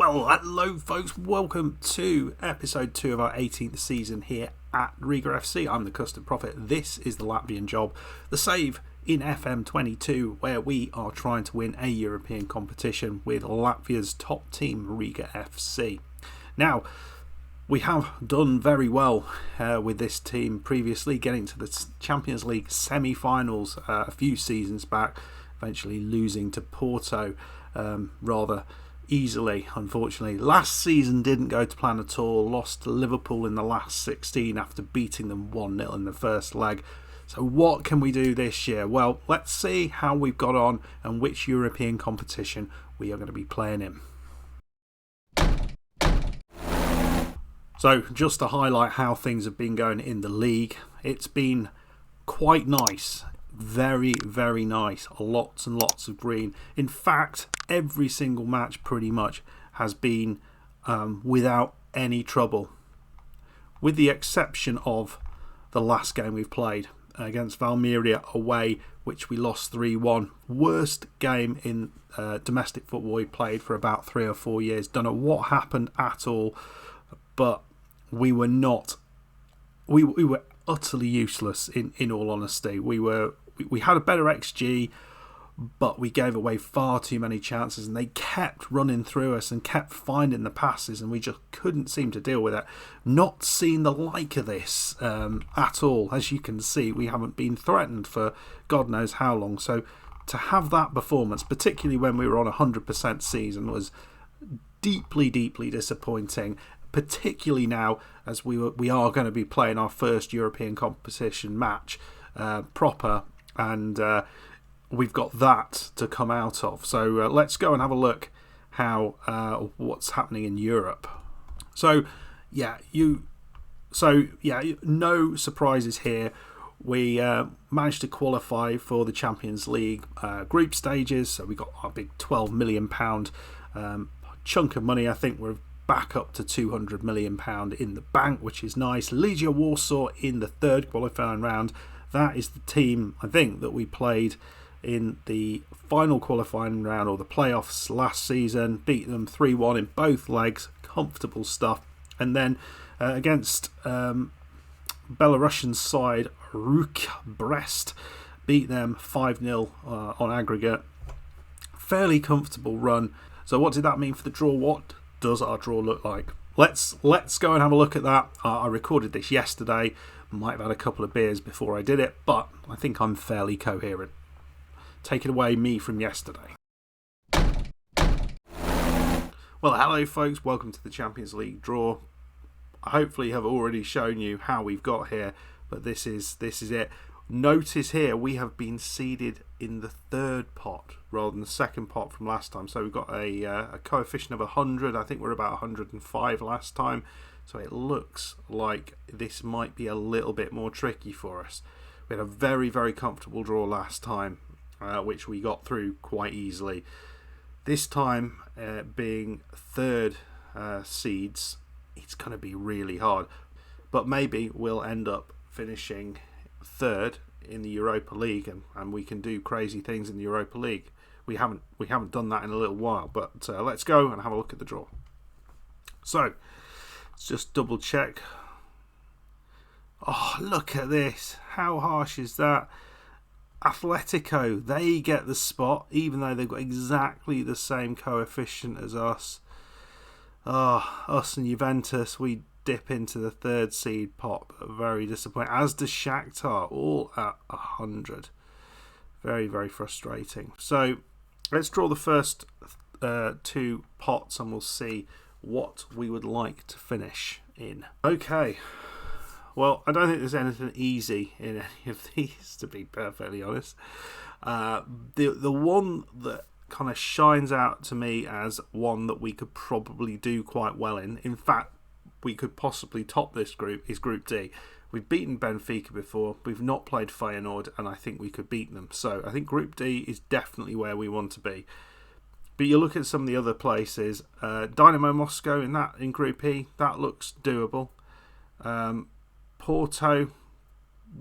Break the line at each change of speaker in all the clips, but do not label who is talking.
Well, hello folks, welcome to episode 2 of our 18th season here at Riga FC. I'm the Custard Prophet. This is the Latvian job, the save in FM22, where we are trying to win a European competition with Latvia's top team, Riga FC. Now, we have done very well with this team previously, getting to the Champions League semi-finals a few seasons back, eventually losing to Porto rather easily, unfortunately. Last season didn't go to plan at all, lost to Liverpool in the last 16 after beating them 1-0 in the first leg. So what can we do this year? Well, let's see how we've got on and which European competition we are going to be playing in. So just to highlight how things have been going in the league, it's been quite nice. Very, very nice. Lots and lots of green. In fact, every single match pretty much has been without any trouble, with the exception of the last game we've played against Valmiera away, which we lost 3-1. Worst game in domestic football we played for about 3 or 4 years. Don't know what happened at all, but we were not. We were utterly useless. In all honesty, we had a better XG, but we gave away far too many chances, and they kept running through us and kept finding the passes, and we just couldn't seem to deal with it. Not seen the like of this at all. As you can see, we haven't been threatened for God knows how long. So to have that performance, particularly when we were on 100% season, was deeply, deeply disappointing. Particularly now, as we are going to be playing our first European competition match proper, and we've got that to come out of. So let's go and have a look how what's happening in Europe. So no surprises here. We managed to qualify for the Champions League group stages, so we got our big £12 million chunk of money. I think we're back up to £200 million in the bank, which is nice. Legia Warsaw in the third qualifying round. That is the team, I think, that we played in the final qualifying round or the playoffs last season. Beat them 3-1 in both legs. Comfortable stuff. And then against Belarusian side Ruch Brest, beat them 5-0 on aggregate. Fairly comfortable run. So what did that mean for the draw? What does our draw look like? Let's go and have a look at that. I recorded this yesterday. Might have had a couple of beers before I did it, but I think I'm fairly coherent. Take it away, me from yesterday. Well, hello folks, welcome to the Champions League draw. I hopefully have already shown you how we've got here, but this is it. Notice here we have been seeded in the third pot rather than the second pot from last time. So we've got a coefficient of 100. I think we're about 105 last time. So it looks like this might be a little bit more tricky for us. We had a very, very comfortable draw last time, which we got through quite easily. This time, being third seeds, it's going to be really hard. But maybe we'll end up finishing third in the Europa League, and we can do crazy things in the Europa League. We haven't done that in a little while, but let's go and have a look at the draw. So let's just double check. Oh, look at this. How harsh is that? Atletico, they get the spot, even though they've got exactly the same coefficient as us. Us and Juventus, we dip into the third seed pot. Very disappointing. As does Shakhtar, all at 100. Very, very frustrating. So let's draw the first two pots and we'll see what we would like to finish in. Okay. Well, I don't think there's anything easy in any of these, to be perfectly honest. The one that kind of shines out to me as one that we could probably do quite well in. In fact, we could possibly top this group is Group D. We've beaten Benfica before. We've not played Feyenoord, and I think we could beat them. So I think Group D is definitely where we want to be. But you look at some of the other places. Dynamo Moscow in Group E, that looks doable. Porto,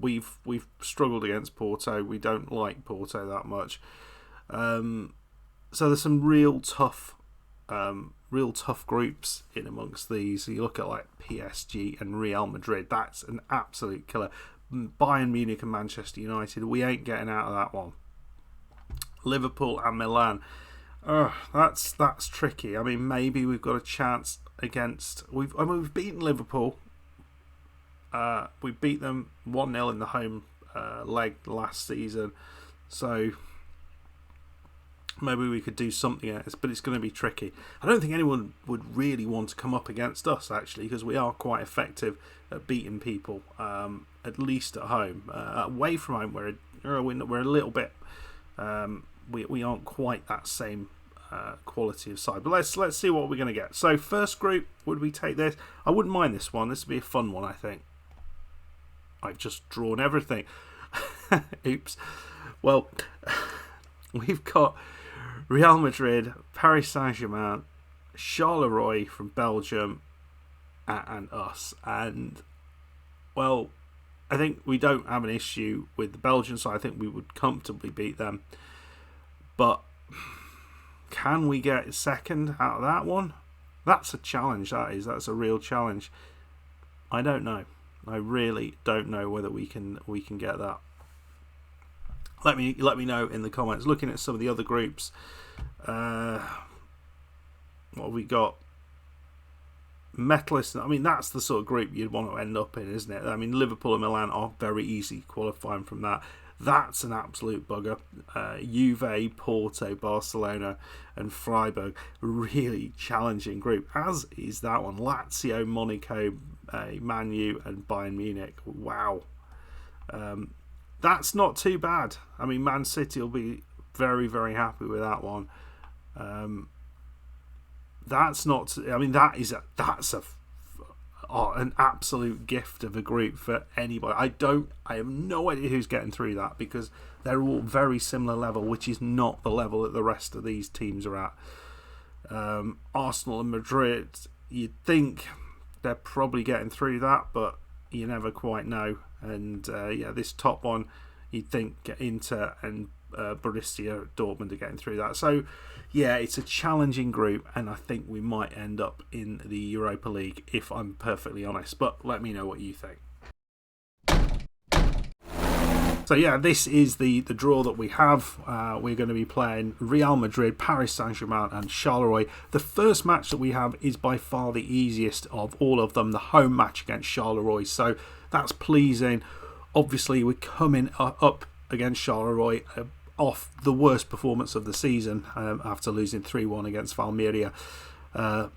we've struggled against Porto. We don't like Porto that much. So there's some real tough real tough groups in amongst these. You look at like PSG and Real Madrid. That's an absolute killer. Bayern Munich and Manchester United. We ain't getting out of that one. Liverpool and Milan. That's tricky. I mean, maybe we've got a chance against. We've beaten Liverpool. We beat them 1-0 in the home leg last season, so maybe we could do something else. But it's going to be tricky. I don't think anyone would really want to come up against us actually, because we are quite effective at beating people. At least at home. Away from home, we're a little bit. We aren't quite that same quality of side. But let's see what we're going to get. So first group, would we take this? I wouldn't mind this one. This would be a fun one, I think. I've just drawn everything. Oops. Well, we've got Real Madrid, Paris Saint-Germain, Charleroi from Belgium, and us. And, well, I think we don't have an issue with the Belgians, so I think we would comfortably beat them. But can we get second out of that one? That's a challenge, that is. That's a real challenge. I don't know. I really don't know whether we can get that. Let me know in the comments. Looking at some of the other groups, what have we got? Metalist. I mean, that's the sort of group you'd want to end up in, isn't it? I mean, Liverpool and Milan are very easy qualifying from that. That's an absolute bugger. Juve, Porto, Barcelona and Freiburg. Really challenging group, as is that one. Lazio, Monaco, Man U and Bayern Munich. Wow. That's not too bad. I mean, Man City will be very, very happy with that one. That's not. I mean, that's an absolute gift of a group for anybody. I have no idea who's getting through that, because they're all very similar level, which is not the level that the rest of these teams are at. Arsenal and Madrid, you'd think they're probably getting through that, but you never quite know. And this top one, you'd think Inter and Borussia Dortmund are getting through that. So yeah, it's a challenging group, and I think we might end up in the Europa League, if I'm perfectly honest. But let me know what you think. So yeah, this is the draw that we have. We're going to be playing Real Madrid, Paris Saint-Germain and Charleroi. The first match that we have is by far the easiest of all of them, the home match against Charleroi. So that's pleasing. Obviously, we're coming up against Charleroi off the worst performance of the season after losing 3-1 against Valmiera. We're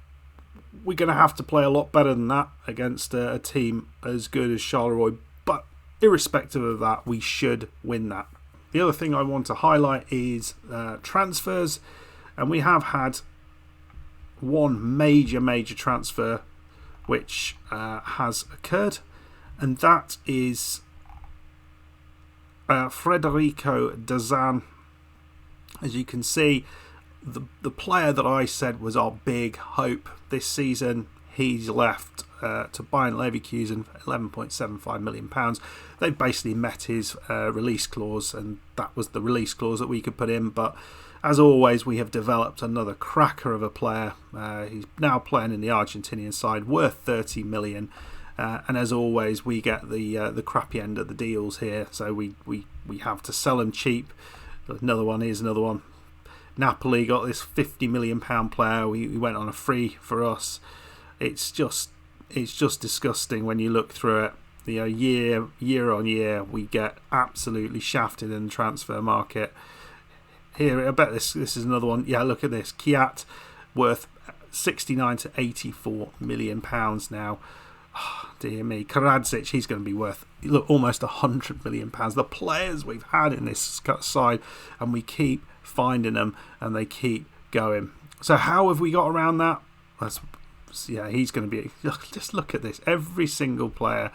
going to have to play a lot better than that against a team as good as Charleroi. But irrespective of that, we should win that. The other thing I want to highlight is transfers. And we have had one major transfer which has occurred. And that is Federico Dazan. As you can see, the player that I said was our big hope this season, he's left to Bayern Leverkusen for £11.75 million. They've basically met his release clause, and that was the release clause that we could put in. But as always, we have developed another cracker of a player. He's now playing in the Argentinian side, worth £30 million. And as always, we get the crappy end of the deals here, so we have to sell them cheap. Another one. Napoli got this £50 million player. We went on a free for us. It's just disgusting when you look through it. Year on year, we get absolutely shafted in the transfer market. Here, I bet this is another one. Yeah, look at this. Kiat, worth 69 to 84 million pounds now. Oh, dear me. Karadzic, he's going to be worth almost 100 million pounds. The players we've had in this side, and we keep finding them, and they keep going. So how have we got around that? He's going to be. Just look at this. Every single player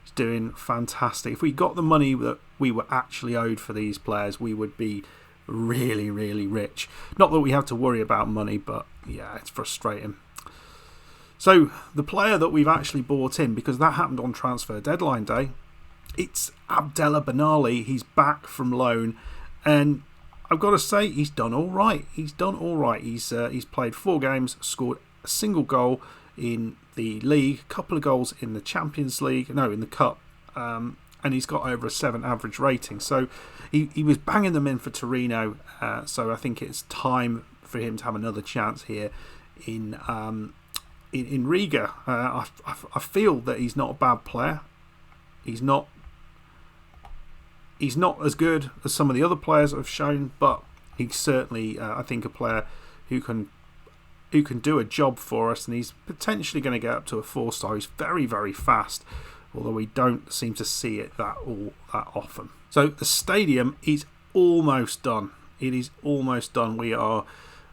is doing fantastic. If we got the money that we were actually owed for these players, we would be really, really rich. Not that we have to worry about money, but yeah, it's frustrating. So the player that we've actually bought in, because that happened on transfer deadline day, it's Abdella Benali. He's back from loan, and I've got to say, he's done all right. He's played 4 games, scored a single goal in the league, a couple of goals in the Champions League, in the Cup, and he's got over a 7 average rating. So he was banging them in for Torino. So I think it's time for him to have another chance here in Riga. I feel that he's not a bad player. He's not as good as some of the other players that have shown, but he's certainly, I think, a player who can do a job for us, and he's potentially going to get up to a 4-star. He's very, very fast, although we don't seem to see it that often. So the stadium is almost done. It is almost done. We are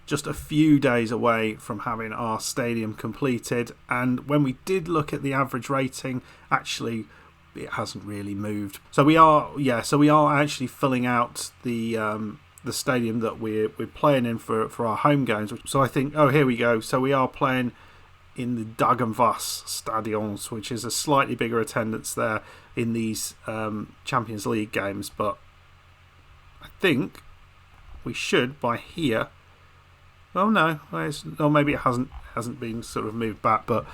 just a few days away from having our stadium completed, and when we did look at the average rating, actually it hasn't really moved. So we are actually filling out the stadium that we're playing in for our home games. So I think, here we go. So we are playing in the Dagenvas stadions, which is a slightly bigger attendance there in these Champions League games. But I think we should by here. Oh no, maybe it hasn't been sort of moved back, but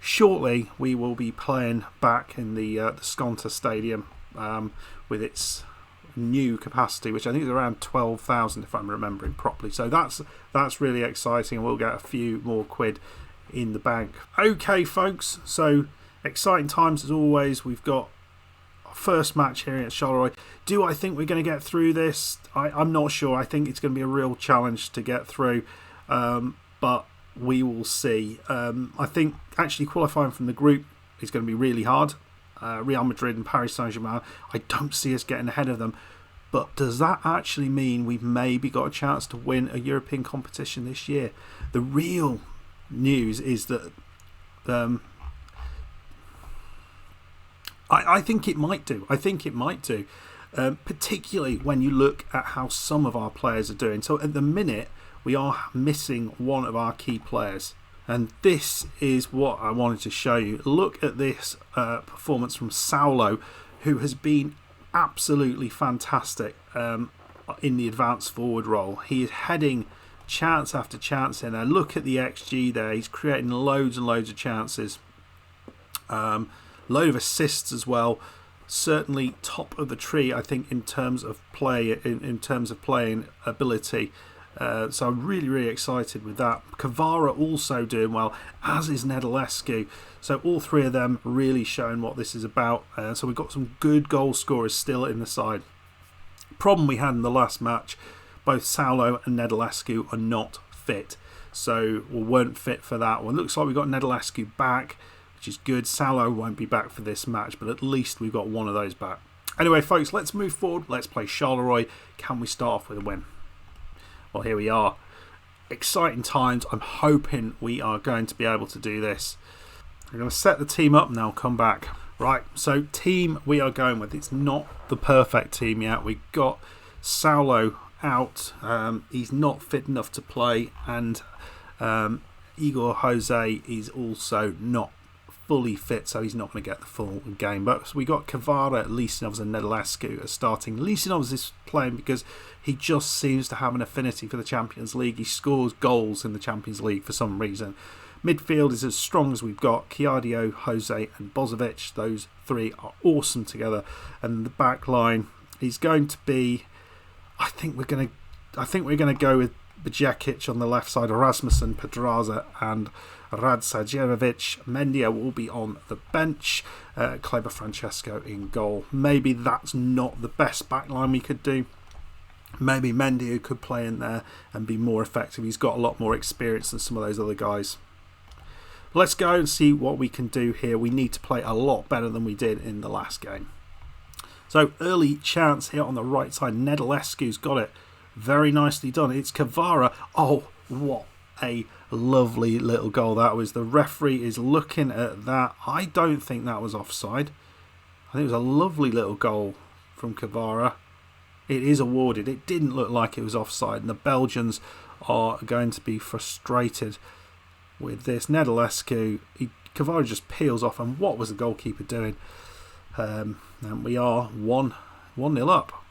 shortly we will be playing back in the Skonto Stadium with its new capacity, which I think is around 12,000 if I'm remembering properly. So that's really exciting, and we'll get a few more quid in the bank. Okay folks, so exciting times as always. We've got our first match here at Charleroi. Do I think we're going to get through this? I'm not sure. I think it's going to be a real challenge to get through, but we will see. I think actually qualifying from the group is going to be really hard. Real Madrid and Paris Saint-Germain, I don't see us getting ahead of them. But does that actually mean we've maybe got a chance to win a European competition this year? The real news is that I think it might do. Particularly when you look at how some of our players are doing. So at the minute, we are missing one of our key players. And this is what I wanted to show you. Look at this performance from Saulo, who has been absolutely fantastic in the advanced forward role. He is heading chance after chance in there. Look at the XG there. He's creating loads and loads of chances. Load of assists as well. Certainly top of the tree, I think, in terms of play, in terms of playing ability. So I'm really, really excited with that. Kvara also doing well, as is Nedalescu. So all three of them really showing what this is about. So we've got some good goal scorers still in the side. Problem we had in the last match, both Saulo and Nedalescu are not fit. So we weren't fit for that one. Looks like we've got Nedalescu back, which is good. Saulo won't be back for this match, but at least we've got one of those back. Anyway, folks, let's move forward. Let's play Charleroi. Can we start off with a win? Well, here we are. Exciting times. I'm hoping we are going to be able to do this. I'm going to set the team up and I'll come back. Right, so team we are going with. It's not the perfect team yet. We've got Saulo out. He's not fit enough to play. And Igor Jose is also not fully fit, so he's not going to get the full game. But we got Kvara, Lisanovs and Nedalescu as starting. Lisanovs is playing because he just seems to have an affinity for the Champions League. He scores goals in the Champions League for some reason. Midfield is as strong as we've got. Chiadio, Jose and Bozovic. Those three are awesome together. And the back line is going to be, I think we're going to go with Bajekic on the left side, Rasmussen, Pedraza and Radzajevic. Mendia will be on the bench. Kleber Francesco in goal. Maybe that's not the best backline we could do. Maybe Mendia could play in there and be more effective. He's got a lot more experience than some of those other guys. Let's go and see what we can do here. We need to play a lot better than we did in the last game. So early chance here on the right side. Nedalescu's got it. Very nicely done. It's Kvara. Oh, what a lovely little goal that was. The referee is looking at that. I don't think that was offside. I think it was a lovely little goal from Kvara. It is awarded. It didn't look like it was offside, and the Belgians are going to be frustrated with this. Nedalescu, Kvara just peels off, and what was the goalkeeper doing? And we are 1-0 up.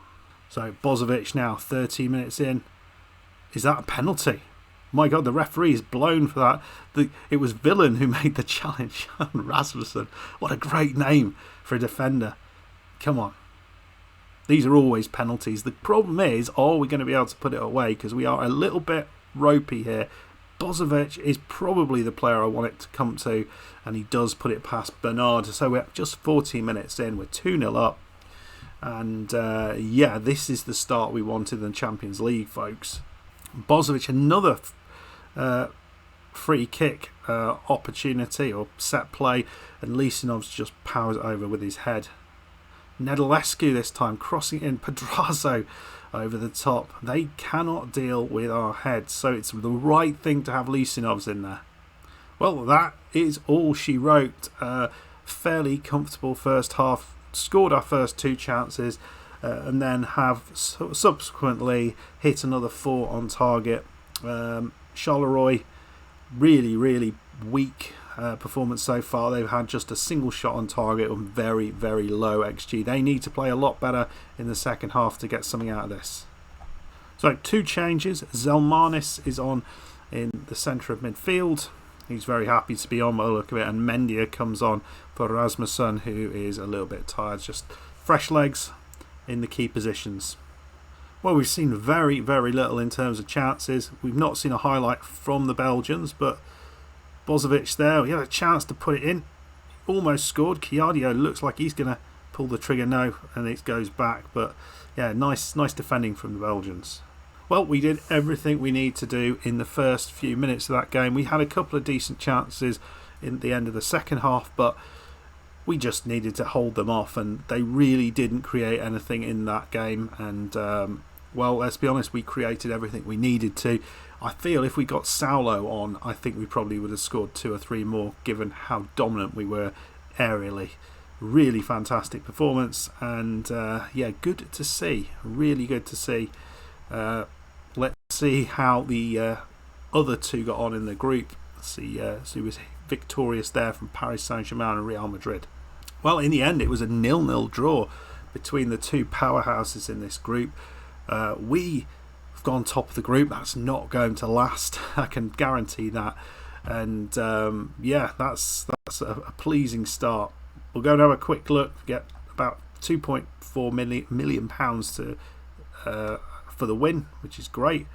So Bozovic now 13 minutes in. Is that a penalty? My God, the referee is blown for that. It was Villain who made the challenge on Rasmussen. What a great name for a defender. Come on. These are always penalties. The problem is, are we going to be able to put it away? Because we are a little bit ropey here. Bozovic is probably the player I want it to come to, and he does put it past Bernard. So we're just 14 minutes in. We're 2-0 up. And yeah, this is the start we wanted in the Champions League, folks. Bozovic, another free kick opportunity or set play, and Lisanov's just powers over with his head. Nedolescu this time crossing in, Pedrazo over the top. They cannot deal with our heads, so it's the right thing to have Lisanov's in there. Well, that is all she wrote. Fairly comfortable first half. Scored our first 2 chances, and then have subsequently hit another 4 on target. Charleroi, really weak performance so far. They've had just a single shot on target and very low XG. They need to play a lot better in the second half to get something out of this. So 2 changes. Zelmanis is on in the centre of midfield. He's very happy to be on by the look of it, and Mendia comes on for Rasmussen, who is a little bit tired. Just fresh legs in the key positions. Well, we've seen very little in terms of chances. We've not seen a highlight from the Belgians, but Bozovic there, he had a chance to put it in. Almost scored. Chiadio looks like he's going to pull the trigger. No, and it goes back. But yeah, nice defending from the Belgians. Well, we did everything we need to do in the first few minutes of that game. We had a couple of decent chances in the end of the second half, but we just needed to hold them off, and they really didn't create anything in that game. And well, let's be honest, we created everything we needed to. I feel if we got Saulo on, I think we probably would have scored 2 or 3 more, given how dominant we were aerially. Really fantastic performance, and yeah, good to see. Really good to see. Let's see how the other 2 got on in the group. Let's see who was victorious there from Paris Saint-Germain and Real Madrid. Well, in the end, it was a 0-0 draw between the 2 powerhouses in this group. We've gone top of the group. That's not going to last. I can guarantee that. And yeah, that's a pleasing start. We'll go and have a quick look. Get about £2.4 million to for the win, which is great.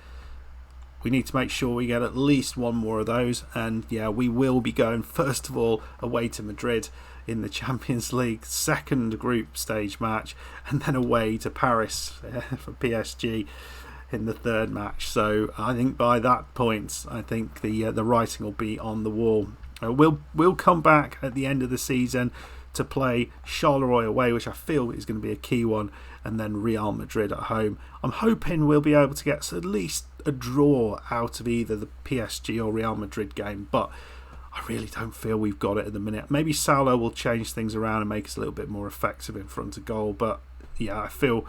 We need to make sure we get at least 1 more of those, and yeah, we will be going first of all away to Madrid in the Champions League second group stage match, and then away to Paris for PSG in the third match. So I think by that point, I think the writing will be on the wall. We'll come back at the end of the season to play Charleroi away, which I feel is going to be a key one, and then Real Madrid at home. I'm hoping we'll be able to get at least a draw out of either the PSG or Real Madrid game, but I really don't feel we've got it at the minute. Maybe Saulo will change things around and make us a little bit more effective in front of goal, but yeah, I feel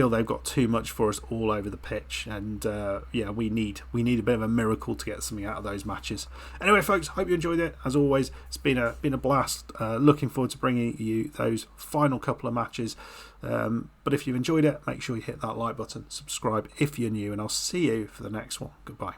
they've got too much for us all over the pitch, and yeah, we need a bit of a miracle to get something out of those matches. Anyway, folks, hope you enjoyed it. As always, it's been a blast. Looking forward to bringing you those final couple of matches. But if you've enjoyed it, make sure you hit that like button, subscribe if you're new, and I'll see you for the next one. Goodbye.